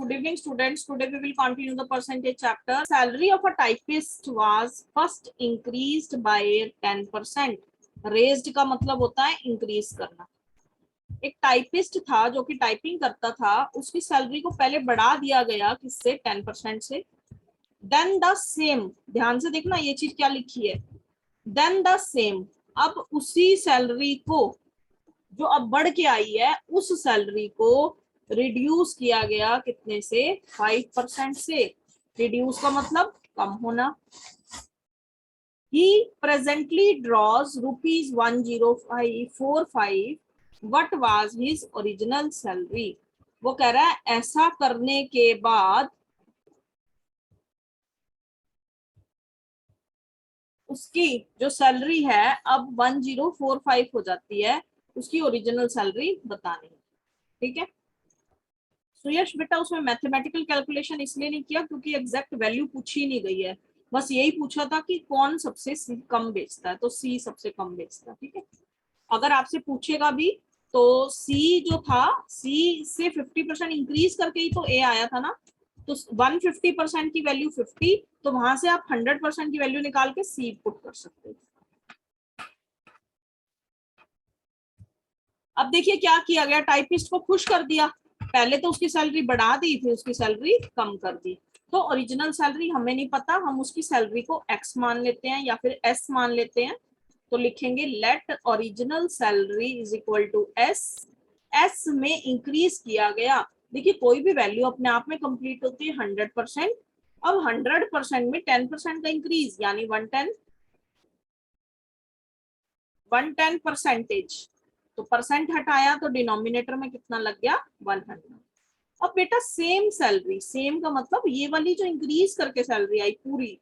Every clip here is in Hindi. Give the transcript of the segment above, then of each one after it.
Good evening, students. Today we will continue the percentage chapter. Salary of a typist was first increased by 10%. Raised का मतलब होता है increase करना. एक टाइपिस्ट था जो कि टाइपिंग करता था, उसकी सैलरी को पहले बढ़ा दिया गया किससे? 10% से. Then the same, ध्यान से देखना ये चीज क्या लिखी है. Then the same, अब उसी सैलरी को जो अब बढ़ के आई है उस सैलरी को रिड्यूस किया गया कितने से? 5% से. रिड्यूस का मतलब कम होना. He presently draws ₹1045. What was his original salary? वो कह रहा है ऐसा करने के बाद उसकी जो सैलरी है अब 1045 हो जाती है. उसकी ओरिजिनल सैलरी बतानी है. ठीक है. सुयश बेटा उसमें मैथमेटिकल कैलकुलेशन इसलिए नहीं किया क्योंकि एग्जैक्ट वैल्यू पूछी नहीं गई है. बस यही पूछा था कि कौन सबसे कम बेचता है, तो सी सबसे कम बेचता है. ठीक है. अगर आपसे पूछेगा भी तो सी जो था, सी से 50% इंक्रीज करके ही तो ए आया था ना. तो 150% की वैल्यू 50, तो वहां से आप 100% की वैल्यू निकाल के सी पुट कर सकते हो. अब देखिए क्या किया गया, टाइपिस्ट को खुश कर दिया. पहले तो उसकी सैलरी बढ़ा दी, फिर उसकी सैलरी कम कर दी. तो ओरिजिनल सैलरी हमें नहीं पता, हम उसकी सैलरी को एक्स मान लेते हैं या फिर एस मान लेते हैं. तो लिखेंगे let original salary is equal to S. S में इंक्रीज किया गया. देखिए कोई भी वैल्यू अपने आप में कंप्लीट होती है 100%. अब 100% में 10% का इंक्रीज यानी 110 परसेंटेज. तो परसेंट हटाया तो डिनोमिनेटर में कितना लग गया? 100. अब बेटा सेम सैलरी, सेम का मतलब ये वाली जो इंक्रीज करके सैलरी आई पूरी,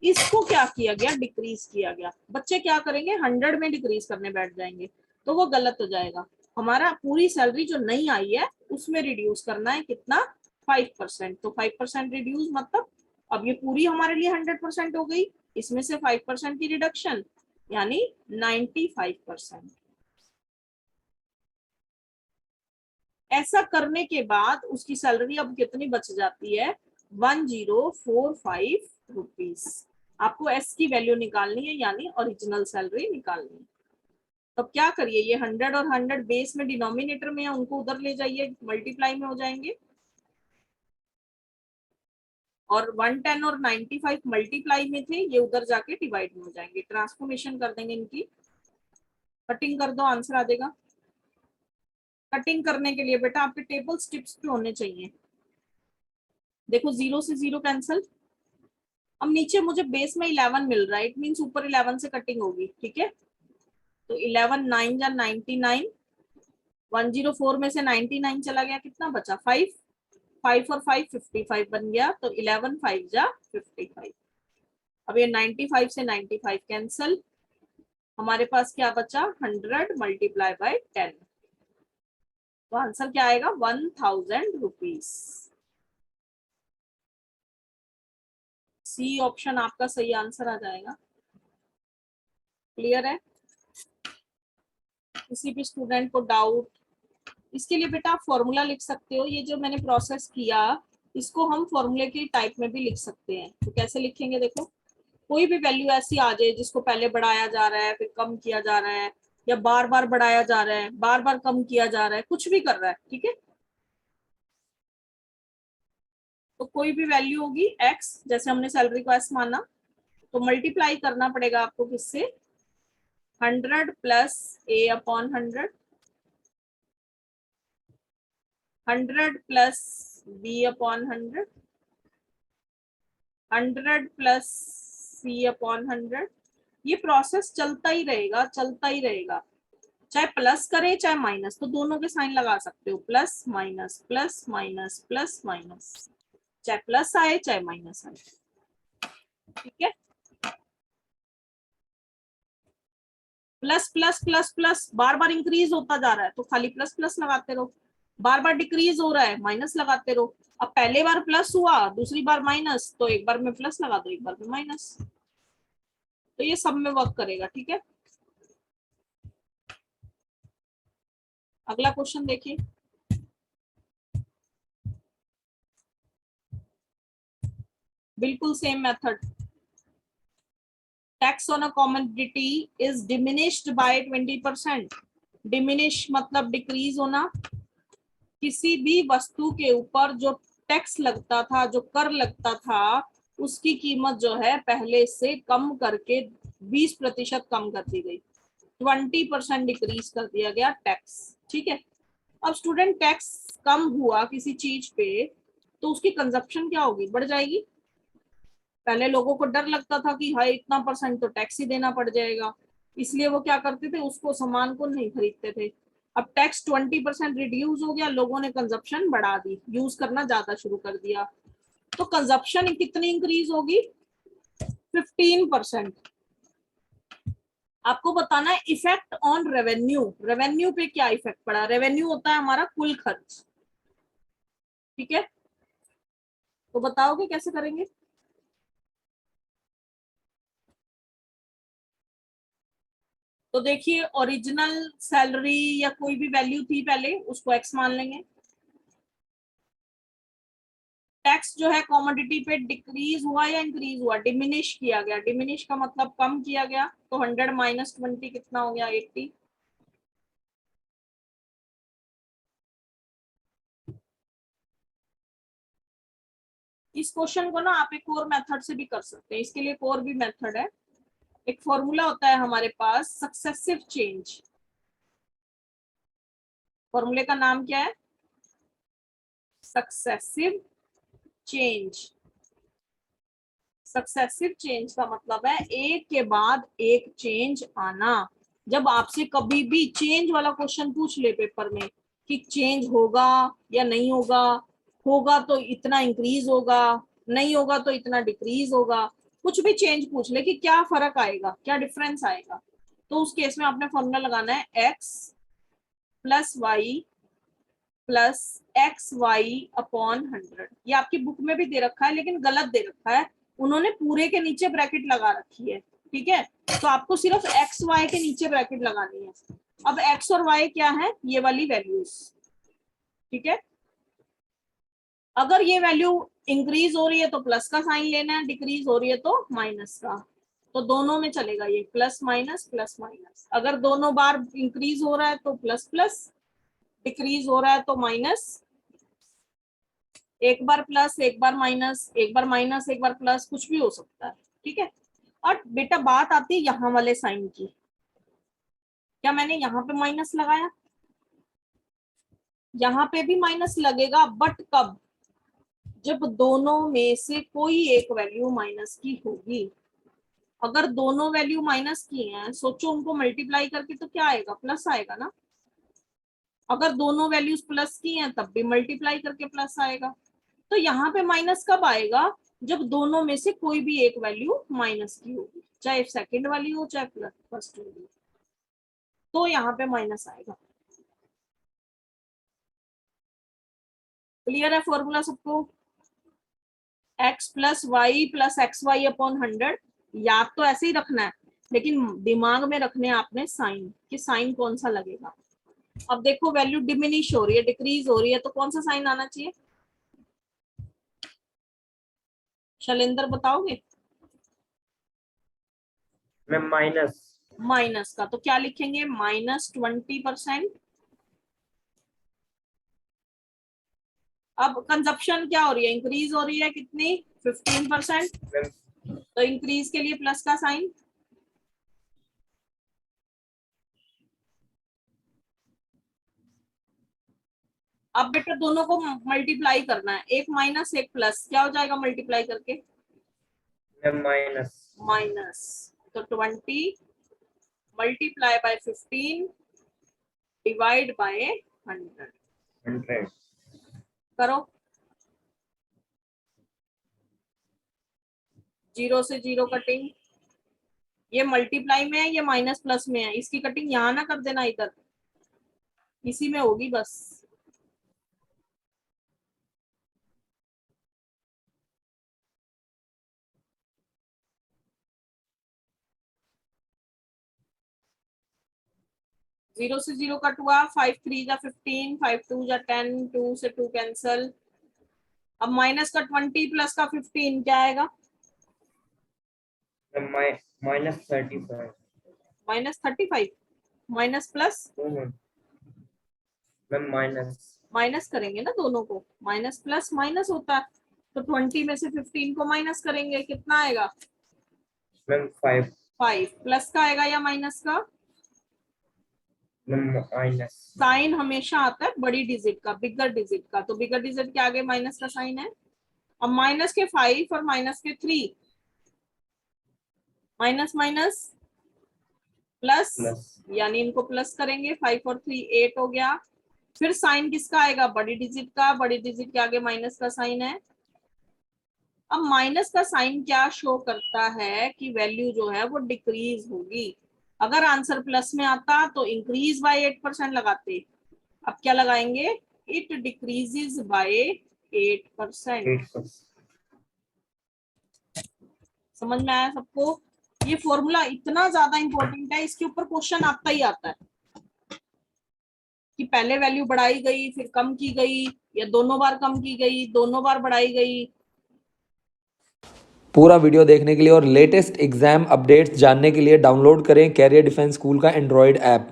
इसको क्या किया गया? डिक्रीज किया गया. बच्चे क्या करेंगे? 100 में डिक्रीज करने बैठ जाएंगे, तो वो गलत हो जाएगा. हमारा पूरी सैलरी जो नहीं आई है उसमें रिड्यूस करना है कितना? 5%. तो 5% रिड्यूस मतलब अब ये पूरी हमारे लिए 100% हो गई, इसमें से 5% की रिडक्शन यानी 95%. ऐसा करने के बाद उसकी सैलरी अब कितनी बच जाती है? 1045 रुपीज. आपको एस की वैल्यू निकालनी है यानी ओरिजिनल सैलरी निकालनी है. तब क्या करिए, ये 100 और 100 बेस में डिनोमिनेटर में है, उनको उधर ले जाइए, मल्टीप्लाई में हो जाएंगे. और 110 और 95 मल्टीप्लाई में थे, ये उधर जाके डिवाइड में हो जाएंगे. ट्रांसफॉर्मेशन कर देंगे इनकी. कटिंग कर दो, आंसर आ जाएगा. कटिंग करने के लिए बेटा आपके टेबल्स टिप्स पे होने चाहिए. देखो 0 से 0 कैंसिल. अब नीचे मुझे बेस में 11 मिल रहा है, इट मींस ऊपर 11 से कटिंग होगी. ठीक है. तो 11 9 जा 99. 104 में से 99 चला गया, कितना बचा? 5. 5 और 5 55 बन गया. तो 11 5 जा 55. अब ये 95 से 95 कैंसिल. हमारे पास क्या बचा? 100 मल्टीप्लाई बाय 10. तो आंसर क्या आएगा? 1000 रुपीज. सी ऑप्शन आपका सही आंसर आ जाएगा. क्लियर है? किसी भी स्टूडेंट को डाउट? इसके लिए बेटा आप फॉर्मूला लिख सकते हो. ये जो मैंने प्रोसेस किया इसको हम फॉर्मूले के टाइप में भी लिख सकते हैं. तो कैसे लिखेंगे? देखो कोई भी वैल्यू ऐसी आ जाए जिसको पहले बढ़ाया जा रहा है फिर कम किया जा रहा है, या बार बार बढ़ाया जा रहा है बार बार कम किया जा रहा है, कुछ भी कर रहा है. ठीक है. तो कोई भी वैल्यू होगी एक्स, जैसे हमने सैलरी को एस माना, तो मल्टीप्लाई करना पड़ेगा आपको किससे? 100 plus A upon 100. 100 plus B upon 100. 100 plus C upon 100. ये प्रोसेस चलता ही रहेगा, चलता ही रहेगा. चाहे प्लस करे चाहे माइनस, तो दोनों के साइन लगा सकते हो. Plus minus plus minus plus minus, चाहे प्लस आए चाहे माइनस आए. ठीक है. प्लस प्लस प्लस प्लस बार बार इंक्रीज होता जा रहा है तो खाली प्लस प्लस लगाते रहो. बार बार डिक्रीज हो रहा है माइनस लगाते रहो. अब पहले बार प्लस हुआ दूसरी बार माइनस, तो एक बार में प्लस लगा दो एक बार में माइनस. तो ये सब में वर्क करेगा. ठीक है. अगला क्वेश्चन देखिए. बिल्कुल same method. Tax on a commodity is diminished by 20%। Diminish मतलब डिक्रीज होना। किसी भी वस्तु के ऊपर जो टैक्स लगता था, जो कर लगता था, उसकी कीमत जो है पहले से कम करके 20% कम कर दी गई। 20% डिक्रीज कर दिया गया टैक्स। ठीक है। अब स्टूडेंट टैक्स कम हुआ किसी चीज पे तो उसकी कंजप्शन क्या होगी, बढ़ जाएगी। पहले लोगों को डर लगता था कि हाई इतना परसेंट तो टैक्स ही देना पड़ जाएगा, इसलिए वो क्या करते थे, उसको सामान को नहीं खरीदते थे। अब टैक्स 20% रिड्यूस हो गया, लोगों ने कंजप्शन बढ़ा दी, यूज करना ज्यादा शुरू कर दिया, तो कंजप्शन कितनी इंक्रीज होगी, 15%। आपको बताना है इफेक्ट ऑन रेवेन्यू। रेवेन्यू पे क्या इफेक्ट पड़ा, रेवेन्यू होता है हमारा कुल खर्च। ठीक है, तो बताओगे कैसे करेंगे। तो देखिए ओरिजिनल सैलरी या कोई भी वैल्यू थी पहले, उसको एक्स मान लेंगे। टैक्स जो है कॉमोडिटी पे डिक्रीज हुआ या इंक्रीज हुआ, डिमिनिश किया गया। डिमिनिश का मतलब कम किया गया, तो 100 माइनस 20 कितना हो गया, 80। इस क्वेश्चन को ना आप एक और मेथड से भी कर सकते हैं, इसके लिए एक और भी मेथड है। एक फॉर्मूला होता है हमारे पास, सक्सेसिव चेंज। फॉर्मूले का नाम क्या है, सक्सेसिव चेंज। सक्सेसिव चेंज का मतलब है एक के बाद एक चेंज आना। जब आपसे कभी भी चेंज वाला क्वेश्चन पूछ ले पेपर में कि चेंज होगा या नहीं होगा, होगा तो इतना इंक्रीज होगा, नहीं होगा तो इतना डिक्रीज होगा, कुछ भी चेंज पूछ ले कि क्या फर्क आएगा, क्या डिफरेंस आएगा, तो उस केस में आपने फॉर्मूला लगाना है x plus y plus x y upon 100। ये आपकी बुक में भी दे रखा है लेकिन गलत दे रखा है, उन्होंने पूरे के नीचे ब्रैकेट लगा रखी है। ठीक है, तो आपको सिर्फ एक्स वाई के नीचे ब्रैकेट लगानी है। अब एक्स और वाई क्या है, ये वाली वैल्यूज। ठीक है, अगर ये वैल्यू इंक्रीज हो रही है तो प्लस का साइन लेना है, डिक्रीज हो रही है तो माइनस का। तो दोनों में चलेगा ये प्लस माइनस प्लस माइनस। अगर दोनों बार इंक्रीज हो रहा है तो प्लस प्लस, डिक्रीज हो रहा है तो माइनस। एक बार प्लस एक बार माइनस, एक बार माइनस एक बार प्लस, कुछ भी हो सकता है। ठीक है, और बेटा बात आती है यहाँ वाले साइन की। क्या मैंने यहाँ पे माइनस लगाया, यहाँ पे भी माइनस लगेगा, बट कब, जब दोनों में से कोई एक वैल्यू माइनस की होगी। अगर दोनों वैल्यू माइनस की हैं, सोचो उनको मल्टीप्लाई करके तो क्या आएगा, प्लस आएगा ना। अगर दोनों वैल्यूज प्लस की हैं तब भी मल्टीप्लाई करके प्लस आएगा। तो यहाँ पे माइनस कब आएगा, जब दोनों में से कोई भी एक वैल्यू माइनस की होगी, चाहे सेकंड वाली हो चाहे प्लस फर्स्ट वाली, तो यहाँ पे माइनस आएगा। क्लियर है फॉर्मूला सबको, एक्स प्लस वाई अपॉन 100। याद तो ऐसे ही रखना है लेकिन दिमाग में रखने आपने साइन, कि साइन कौन सा लगेगा। अब देखो वैल्यू डिमिनिश हो रही है, डिक्रीज हो रही है, तो कौन सा साइन आना चाहिए, शैलेंद्र बताओगे। Ma'am minus. माइनस का, तो क्या लिखेंगे, -20%। अब कंजप्शन क्या हो रही है, इंक्रीज हो रही है, कितनी, 15%। तो इंक्रीज के लिए प्लस का साइन। अब बेटा दोनों को मल्टीप्लाई करना है, एक माइनस एक प्लस, क्या हो जाएगा मल्टीप्लाई करके, मैम माइनस। माइनस। तो 20 मल्टीप्लाई बाय 15 डिवाइड बाय 100। 100। करो, जीरो से जीरो कटिंग, ये मल्टीप्लाई में है ये माइनस प्लस में है, इसकी कटिंग यहाँ ना कर देना, इधर इसी में होगी बस। जीरो से जीरो कट हुआ, 5 3 जा 15, 5 2 जा 10, 2 से 2 कैंसल। अब माइनस का 20 प्लस का 15 क्या आएगा? Ma'am minus 35 minus 35। Minus plus ma'am minus minus करेंगे ना दोनों को, माइनस प्लस माइनस होता है, तो 20 में से 15 को माइनस करेंगे, कितना आएगा? मैम 5 5 प्लस का आएगा या माइनस का? मैम माइनस साइन हमेशा आता है बड़ी डिजिट का, बिगर डिजिट का, तो बिगर डिजिट के आगे माइनस का साइन है। अब माइनस के 5 और माइनस के 3, माइनस माइनस प्लस, प्लस यानी इनको प्लस करेंगे, 5 और 3 8 हो गया। फिर साइन किसका आएगा? बड़ी डिजिट का, बड़ी डिजिट के आगे माइनस का साइन है। अब माइनस का साइन क्या शो करता है कि वैल्यू जो है वो डिक्रीज होगी। अगर आंसर प्लस में आता तो इंक्रीज बाय 8% लगाते, अब क्या लगाएंगे? It decreases by 8%। 8 समझ में आया सबको? ये फॉर्मूला इतना ज्यादा इंपॉर्टेंट है, इसके ऊपर क्वेश्चन आता ही आता है कि पहले वैल्यू बढ़ाई गई फिर कम की गई, या दोनों बार कम की गई, दोनों बार बढ़ाई गई। पूरा वीडियो देखने के लिए और लेटेस्ट एग्जाम अपडेट्स जानने के लिए डाउनलोड करें कैरियर डिफेंस स्कूल का एंड्रॉयड ऐप।